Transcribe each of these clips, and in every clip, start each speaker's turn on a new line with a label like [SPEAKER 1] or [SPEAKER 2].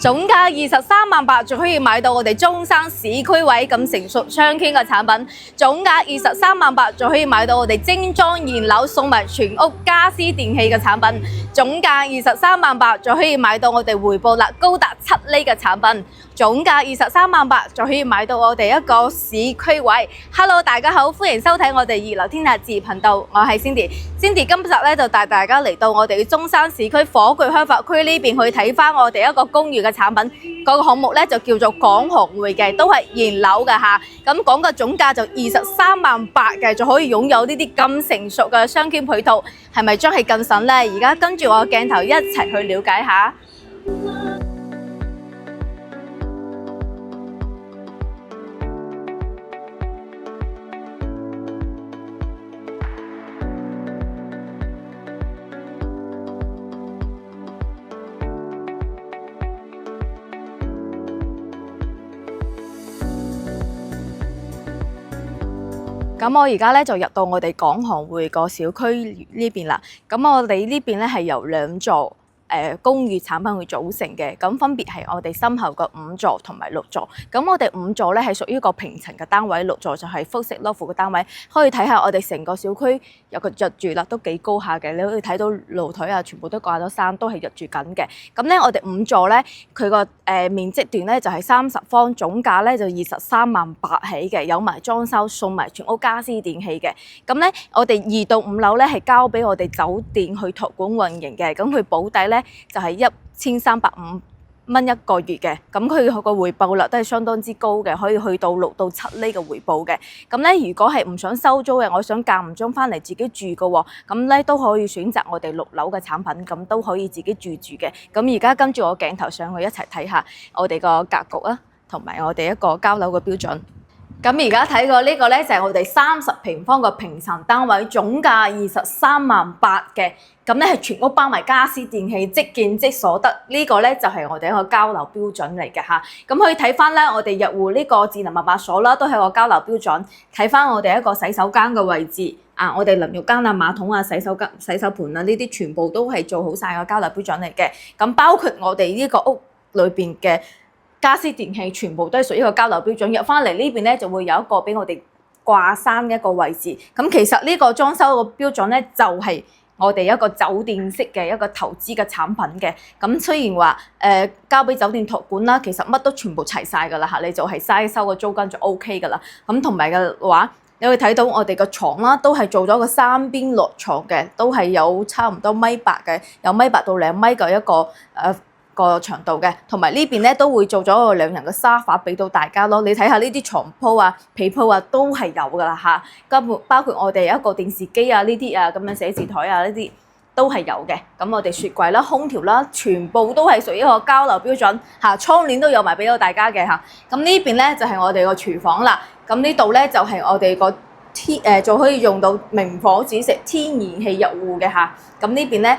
[SPEAKER 1] 總價23.8萬，仲可以買到我哋中山市區位咁成熟窗傾嘅產品。總價23.8萬，仲可以買到我哋精裝現樓送埋全屋家私電器嘅產品。總價23.8萬，仲可以買到我哋回報率高達7厘嘅產品。總價23.8萬，仲可以買到我哋一個市區位。Hello， 大家好，歡迎收睇我哋二樓天下置業頻道，我係 Cindy。Cindy 今集咧就帶大家嚟到我哋中山市區火炬開發區呢邊去睇翻我哋一個公寓嘅產品。嗰個項目咧就叫做廣航匯嘅，都係現樓嘅嚇。咁講嘅總價就23.8萬嘅，就可以擁有呢啲咁成熟嘅雙兼配套，係咪真係咁筍呢？而家跟住我嘅鏡頭一齊去了解下。咁我而家咧就入到我哋廣航匯個小區呢邊啦。咁我哋呢邊咧係由2座公寓產品去組成嘅，咁分別係我哋身後嘅5座同埋6座。咁我哋5座咧係屬於一個平層嘅單位，6座就係複式 loft 嘅單位。可以睇下我哋成個小區有個入住率都幾高下嘅，你可以睇到露台啊，全部都掛咗衫，都係入住緊嘅。咁咧我哋5座咧，佢個面積段咧就係30方，總價咧就23.8萬起嘅，有埋裝修送埋全屋家私電器嘅。咁咧我哋2到5樓咧係交俾我哋酒店去託管運營嘅，咁佢保底咧就係1350蚊一個月嘅，咁佢個回報率都係相當之高嘅，可以去到6到7厘嘅回報嘅。咁咧如果係唔想收租嘅，我想間唔中翻嚟自己住嘅喎，咁咧都可以選擇我哋6樓嘅產品，咁都可以自己住嘅。咁而家跟住我鏡頭上去一齊睇下我哋個格局啊，同埋我哋一個交樓嘅標準。咁而家睇過呢個咧就係我哋30平方嘅平層單位，總價23.8萬嘅。咁咧係全屋包埋家私電器，即見即所得。呢個咧就係我哋一個交樓標準嚟嘅嚇。咁可以睇翻咧，我哋入戶呢個智能密碼鎖啦，都係個交樓標準。睇翻我哋一個洗手間嘅位置啊，我哋淋浴間啊、馬桶啊、洗手盤啊，呢啲全部都係做好晒個交樓標準嚟嘅。咁包括我哋呢個屋裏邊嘅家私電器全部都係屬於個交樓標準，入翻嚟呢邊咧就會有一個俾我哋掛衫嘅一個位置。咁其實呢個裝修個標準咧就係我哋一個酒店式嘅一個投資嘅產品嘅。咁雖然話交俾酒店託管啦，其實乜都全部齊晒㗎啦嚇，你就係嘥收個租金就 OK 㗎啦。咁同埋嘅話，你會睇到我哋個床啦，都係做咗個3邊落床嘅，都係有差唔多1.8米嘅，有1.8到2米嘅一個個長度嘅，同埋呢邊咧都會做咗個2人嘅沙發俾到大家咯。你睇下呢啲床鋪啊、被鋪啊都係有噶啦嚇，包括我哋有一個電視機啊、呢啲啊咁樣寫字台啊呢啲都係有嘅。咁我哋雪櫃啦、空調啦，全部都係屬於一個交樓標準嚇，窗簾都有埋俾到大家嘅嚇。咁呢邊咧就係我哋個廚房啦。咁呢度咧就係我哋個就可以用到明火煮食天然氣入戶嘅嚇。咁呢邊咧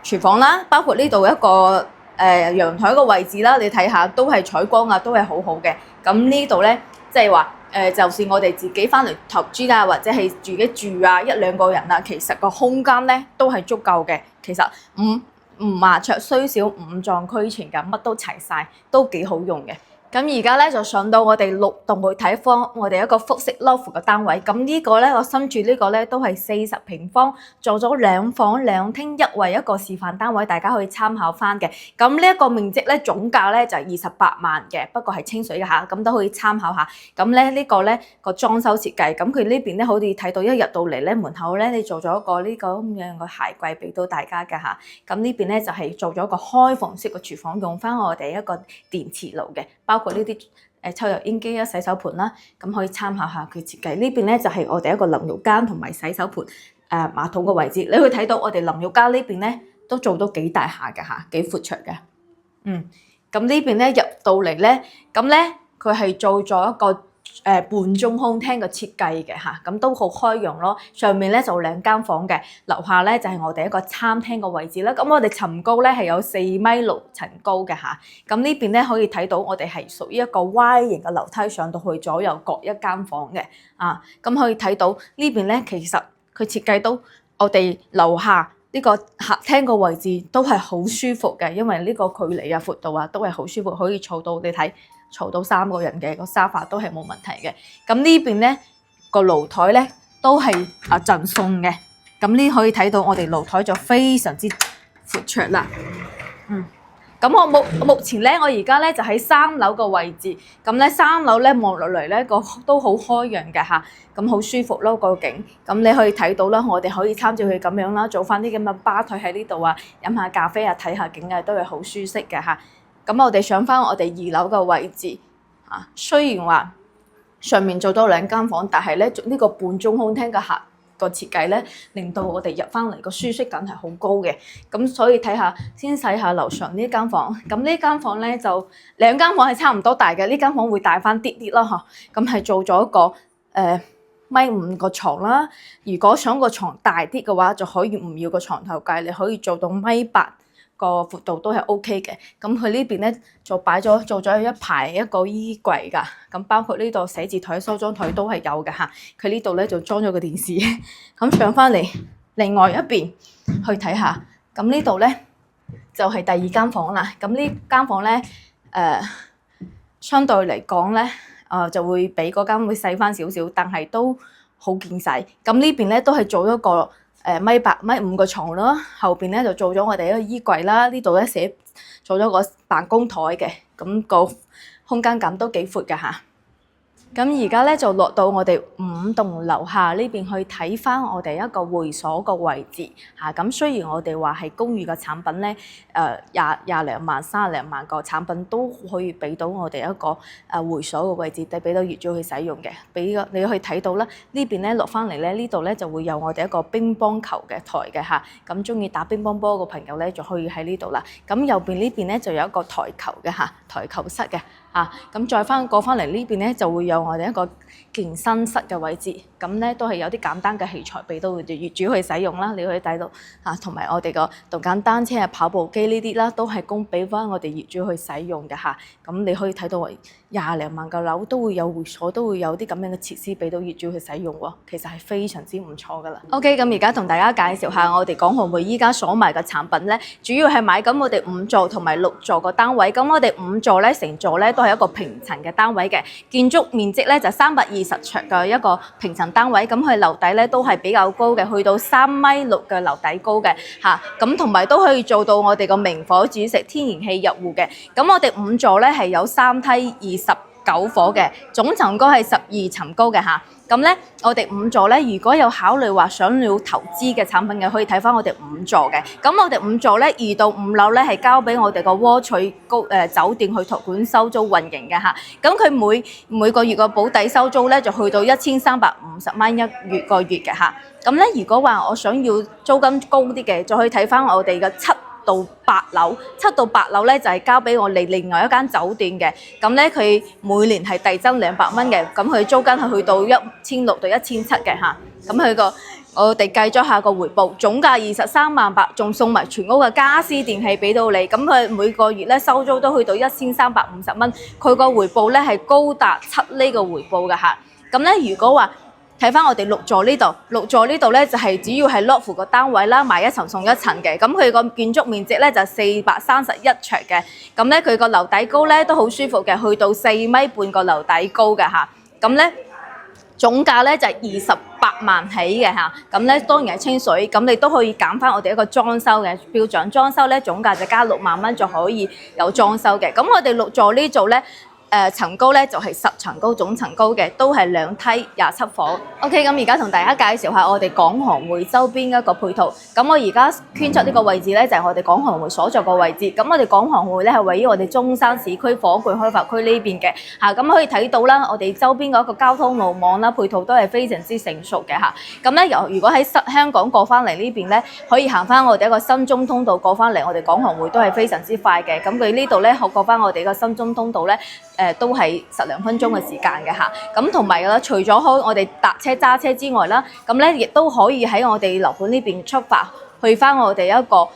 [SPEAKER 1] 廚房啦，包括呢度一個陽台個位置啦，你睇下都係採光啊，都係好好嘅。咁呢度咧，即係話就算我哋自己翻嚟投資啊，或者係自己住啊1-2個人啊，其實個空間咧都係足夠嘅。其實唔麻雀雖小五臟俱全㗎，乜都齊晒，都幾好用嘅。咁而家咧就上到我哋6棟去睇方，我哋一個複式 loft 嘅單位。咁呢個咧，我新住呢個咧都係40平方，做咗2房2廳1衛一個示範單位，大家可以參考翻嘅。咁呢一個面積咧總價咧就係28萬嘅，不過係清水嘅嚇，咁都可以參考下。咁咧呢個咧個裝修設計，咁佢呢邊咧好似睇到一入到嚟咧門口咧，你做咗一個呢個咁樣嘅鞋櫃俾到大家嘅嚇。咁呢邊咧就係做咗一個開放式嘅廚房，用翻我哋一個電磁爐嘅，包括呢啲抽油煙機啊、洗手盤啦，咁可以參考下佢設計。呢邊咧就係我哋一個淋浴間同埋洗手盤馬桶嘅位置。你會睇到我哋淋浴間呢邊咧都做到幾大下嘅嚇，幾闊綽嘅。咁呢邊咧入到嚟咧，咁咧佢係做咗一個半中空廳嘅設計嘅嚇，咁都好開揚咯。上面咧就2間房嘅，樓下咧就係我哋一個餐廳嘅位置啦。咁我哋層高咧係有4.6米層高嘅嚇。咁呢邊咧可以睇到我哋係屬於一個 Y 型嘅樓梯上到去左右各一間房嘅啊。咁可以睇到呢邊咧其實佢設計到我哋樓下呢個客廳個位置都係好舒服嘅，因為呢個距離啊、闊度啊都係好舒服，可以坐到你睇坐到3個人嘅個沙發都係冇問題嘅。咁呢邊咧個露台咧都係贈送嘅。咁呢可以睇到我哋露台就非常之闊綽啦。咁我目前咧，我而家咧就喺3樓個位置。咁咧3樓咧望落嚟咧個都好開揚嘅嚇，咁好舒服咯個景。咁你可以睇到啦，我哋可以參照佢咁樣啦，做翻啲咁嘅吧台喺呢度啊，飲下咖啡啊，睇下景啊，都係好舒適嘅嚇。咁我哋上翻我哋2樓嘅位置嚇，雖然話上面做咗2間房，但係咧呢個半中空廳嘅客個設計咧，令到我哋入翻嚟個舒適感係好高嘅。咁所以睇下，先睇下樓上呢間房。咁呢間房咧就2間房係差唔多大嘅，呢間房會大翻啲啲啦嗬。咁係做咗一個1.5個床啦。如果想個床大啲嘅話，就可以唔要個床頭櫃，你可以做到1.8個闊度都係 OK 嘅。咁佢呢邊咧就做咗一排一個衣櫃㗎。咁包括呢度寫字台、梳妝台都係有嘅嚇。佢呢度咧就裝咗個電視。咁上翻嚟另外一邊去睇下。咁呢度咧就係第2間房啦。咁呢間房咧相對嚟講咧就會比嗰間會細翻少少，但係都好見使。咁呢邊咧都係做咗個1.5個床啦，後邊咧就做咗我哋一個衣櫃啦，呢度咧做咗個辦公台嘅，咁個空間感都幾闊㗎嚇。咁而家咧就落到我哋5棟樓下呢邊去睇翻我哋一個會所個位置嚇。咁雖然我哋話係公寓嘅產品咧，廿零萬、30萬個產品都可以俾到我哋一個會所嘅位置，俾到業主去使用嘅。你可以睇到啦，呢邊咧落翻嚟咧，呢度咧就會有我哋一個乒乓球嘅台嘅嚇。咁中意打乒乓波嘅朋友咧，就可以喺呢度啦。咁右邊呢邊咧就有一個台球嘅嚇，台球室嘅。咁再過翻嚟呢邊咧，就會有我哋一個健身室嘅位置。咁咧都係有啲簡單嘅器材俾到業主去使用啦。你可以睇到同埋我哋個動感單車啊、跑步機呢啲啦，都係供俾翻我哋業主去使用嘅嚇。咁你可以睇到20零萬個樓都會有會所，都會有啲咁樣嘅設施俾到業主去使用喎。其實係非常之唔錯噶啦。OK， 咁而家同大家介紹下我哋廣豪匯依家所賣嘅產品咧，主要係買緊我哋5座同埋6座個單位。咁我哋5座咧，成座咧都係一個平層嘅單位嘅，建築面積咧就320尺嘅一個平層單位。咁佢樓底咧都係比較高嘅，去到3.6米嘅樓底高嘅嚇。咁同埋都可以做到我哋個明火煮食、天然氣入戶嘅。咁我哋5座咧係有3梯29火嘅，總層高係12層高嘅嚇。咁咧，我哋5座咧，如果有考慮話想要投資嘅產品嘅，可以睇翻我哋5座嘅。咁我哋5座咧，2到5樓咧係交俾我哋個窩取酒店去託管收租運營嘅嚇。咁佢每個月個保底收租咧就去到1350蚊一個月嘅嚇。咁咧，如果話我想要租金高啲嘅，就可以睇翻我哋嘅7到8樓，7到8樓咧就係交俾我哋另外一間酒店嘅。咁咧佢每年係遞增200蚊嘅，咁佢租金係去到1600到1700嘅嚇。咁我哋計咗下個回報，總價238000，仲送埋全屋嘅家私電器俾到你。咁佢每個月咧收租都去到1350蚊，佢個回報咧係高達7厘嘅回報嘅嚇。咁咧如果話睇翻我哋6座呢度，6座呢度咧就係主要係 loft 個單位啦，買1層送1層嘅。咁佢個建築面積咧就431尺嘅。咁咧佢個樓底高咧都好舒服嘅，去到4.5米個樓底高嘅嚇。咁咧總價咧就係28萬起嘅嚇。咁咧當然係清水，咁你都可以減翻我哋一個裝修嘅標準。裝修咧總價就加6萬蚊就可以有裝修嘅。咁我哋6座呢組咧。層高咧就係10層高，總層高嘅，都係2梯27火。OK， 咁而家同大家介紹下我哋廣豪匯周邊一個配套。咁我而家圈出呢個位置咧，就係我哋廣豪匯所在個位置。咁我哋廣豪匯咧係位於我哋中山市區火炬開發區呢邊嘅嚇。咁可以睇到啦，我哋周邊嗰個交通路網啦，配套都係非常之成熟嘅嚇。咁咧如果喺香港過翻嚟呢邊咧，可以行翻我哋一個新中通道過翻嚟，我哋廣豪匯都係非常之快嘅。咁佢呢度咧過翻我哋個新中通道咧。都係12分鐘嘅時間嘅嚇。咁同埋啦，除咗我哋搭車揸車之外啦，咁咧亦都可以喺我哋樓盤呢邊出發，去翻我哋一個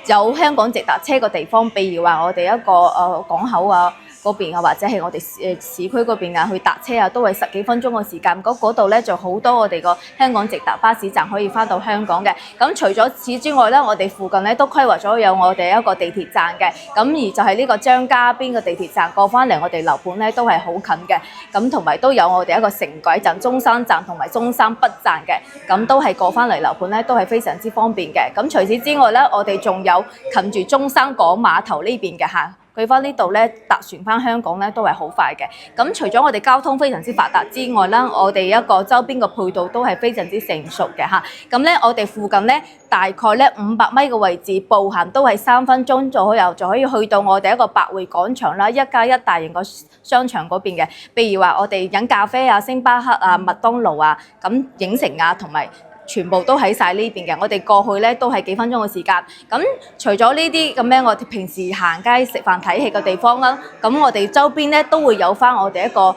[SPEAKER 1] 有香港直達車嘅地方，譬如話我哋一個港口啊，嗰邊啊，或者係我哋市區嗰邊啊，去搭車啊，都係10幾分鐘嘅時間。嗰度咧就好多我哋個香港直達巴士站可以翻到香港嘅。咁除咗此之外咧，我哋附近咧都規劃咗有我哋一個地鐵站嘅。咁而就係呢個張家邊嘅地鐵站過翻嚟我哋樓盤咧都係好近嘅。咁同埋都有我哋一個城軌站、中山站同埋中山北站嘅。咁都係過翻嚟樓盤咧都係非常之方便嘅。咁除此之外咧，我哋仲有近住中山港碼頭呢邊嘅嚇。去翻呢度咧，搭船翻香港咧都係好快嘅。咁除咗我哋交通非常之發達之外啦，我哋一個周邊嘅配套都係非常之成熟嘅嚇。咁咧，我哋附近咧大概咧500米嘅位置，步行都係3分鐘左右就可以去到我哋一個百匯廣場啦，1+1大型個商場嗰邊嘅。譬如話我哋飲咖啡啊、星巴克啊、麥當勞啊、咁影城啊，同埋全部都喺晒呢邊嘅，我哋過去咧都係幾分鐘嘅時間。咁除咗呢啲咁樣，我哋平時行街食飯睇戲嘅地方啦，咁我哋周邊咧都會有翻我哋一個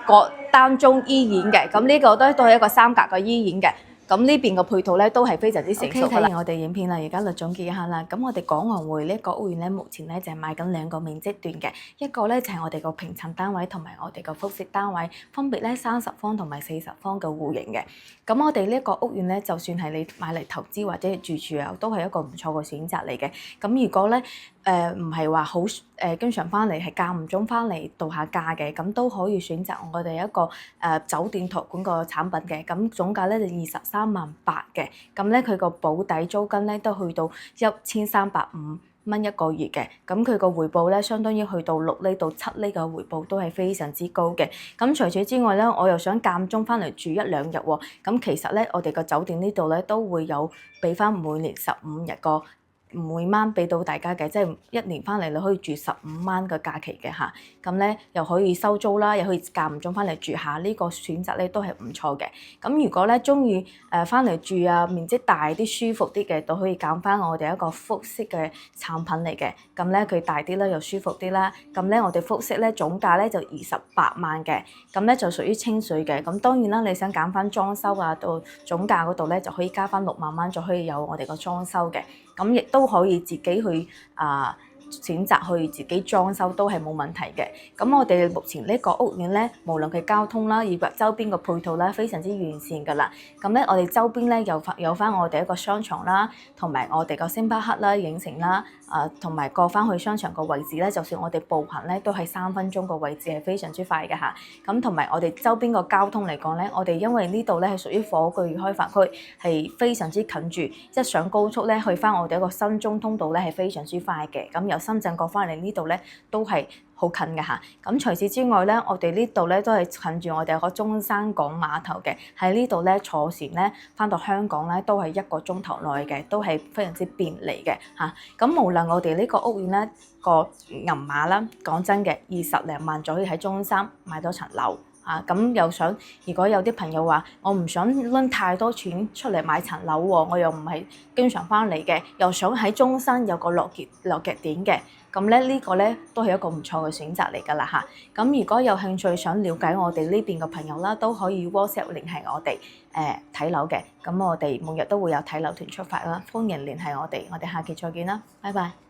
[SPEAKER 1] 個單中醫院嘅，咁呢個都係一個3格嘅醫院嘅。咁呢邊嘅配套咧都係非常之成熟㗎啦。睇完我哋影片啦，而家就總結一下啦。咁我哋港航匯呢個屋苑咧，目前咧就係賣緊2個面積段嘅，一個咧就係我哋個平層單位同埋我哋個複式單位，分別咧30方同埋40方嘅戶型嘅。咁我哋呢個屋苑咧，就算係你買嚟投資或者係住住啊，都係一個唔錯嘅選擇嚟嘅。咁如果咧唔係話好經常翻嚟，係間唔中翻嚟度下假嘅，咁都可以選擇我哋一個酒店託管個產品嘅。咁總價咧就23萬8嘅，咁咧佢個保底租金咧都去到1350蚊一個月嘅，咁佢個回報咧相當於去到6厘到7厘嘅回報，都係非常之高嘅。咁除此之外咧，我又想間中翻嚟住1、2日喎。咁其實咧，我哋個酒店呢度咧都會有俾翻每年15日個每晚俾到大家嘅，即係1年翻嚟你可以住15晚嘅假期嘅嚇。咁咧又可以收租啦，又可以間唔中翻嚟住下，呢個選擇咧都係唔錯嘅。咁如果咧中意翻嚟住啊，面積大啲、舒服啲嘅，都可以揀翻我哋一個複式嘅產品嚟嘅。咁咧佢大啲啦，又舒服啲啦。咁咧我哋複式咧總價咧就28萬嘅，咁咧就屬於清水嘅。咁當然啦，你想揀翻裝修啊，到總價嗰度咧就可以加翻6萬蚊，就可以有我哋個裝修嘅。咁亦都可以自己去選擇去自己裝修都係冇問題嘅。咁我哋目前呢個屋苑咧，無論佢交通啦，以及周邊嘅配套啦，非常之完善㗎啦。咁咧，我哋周邊咧有翻我哋一個商場啦，同埋我哋個星巴克啦、影城啦，同埋過翻去商場個位置咧，就算我哋步行咧，都係3分鐘個位置，係非常之快嘅嚇。咁同埋我哋周邊個交通嚟講咧，我哋因為呢度咧係屬於火炬開發區，係非常之近住，即係上高速咧去翻我哋一個新中通道咧係非常之快嘅。咁由深圳過翻嚟呢度咧都係好近嘅嚇。咁除此之外咧，我哋呢度咧都係近住我哋個中山港碼頭嘅，喺呢度咧坐船咧翻到香港咧都係1個鐘頭內嘅，都係非常之便利嘅嚇。咁無論我哋呢個屋苑咧個銀碼啦，講真嘅20零萬就可以喺中山買到層樓。咁又想，如果有啲朋友話我唔想拎太多錢出嚟買層樓喎，我又唔係經常翻嚟嘅，又想喺中山有個落腳點嘅，咁咧呢個咧都係一個唔錯嘅選擇嚟㗎啦嚇。咁如果有興趣想了解我哋呢邊嘅朋友啦，都可以 WhatsApp 聯繫我哋睇樓嘅。咁我哋每日都會有睇樓團出發啦，歡迎聯繫我哋。我哋下期再見啦，拜拜。